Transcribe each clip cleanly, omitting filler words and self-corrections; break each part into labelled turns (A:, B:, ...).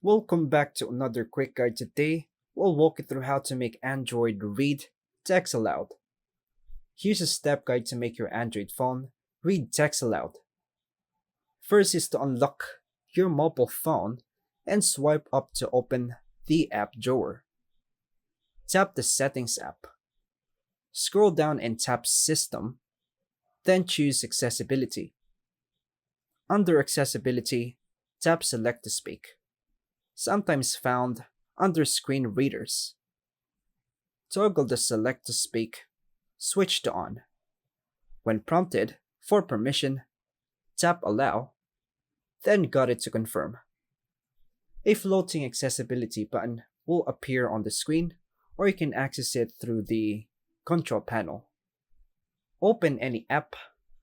A: Welcome back to another quick guide. Today, we'll walk you through how to make Android read text aloud. Here's a step guide to make your Android phone read text aloud. First is to unlock your mobile phone and swipe up to open the app drawer. Tap the Settings app. Scroll down and tap System, then choose Accessibility. Under Accessibility, tap Select to Speak, sometimes found under Screen Readers. Toggle the Select to Speak switch to On. When prompted for permission, tap Allow, then got it to confirm. A floating accessibility button will appear on the screen, or you can access it through the control panel. Open any app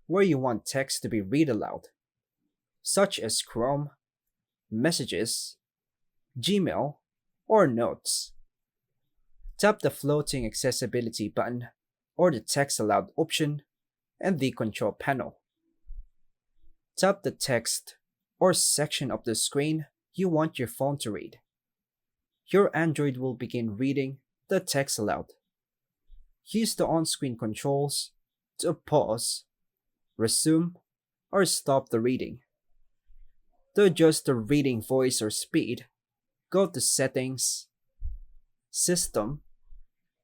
A: where you want text to be read aloud, such as Chrome, Messages, Gmail, or Notes. Tap the floating accessibility button or the text aloud option and the control panel. Tap the text or section of the screen you want your phone to read. Your Android will begin reading the text aloud. Use the on-screen controls to pause, resume, or stop the reading. To adjust the reading voice or speed, go to Settings, System,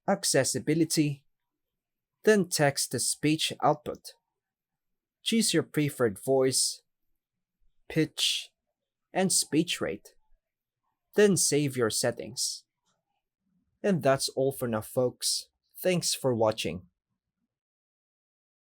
A: Accessibility, then Text to Speech Output. Choose your preferred voice, pitch, and speech rate. Then save your settings. And that's all for now, folks. Thanks for watching.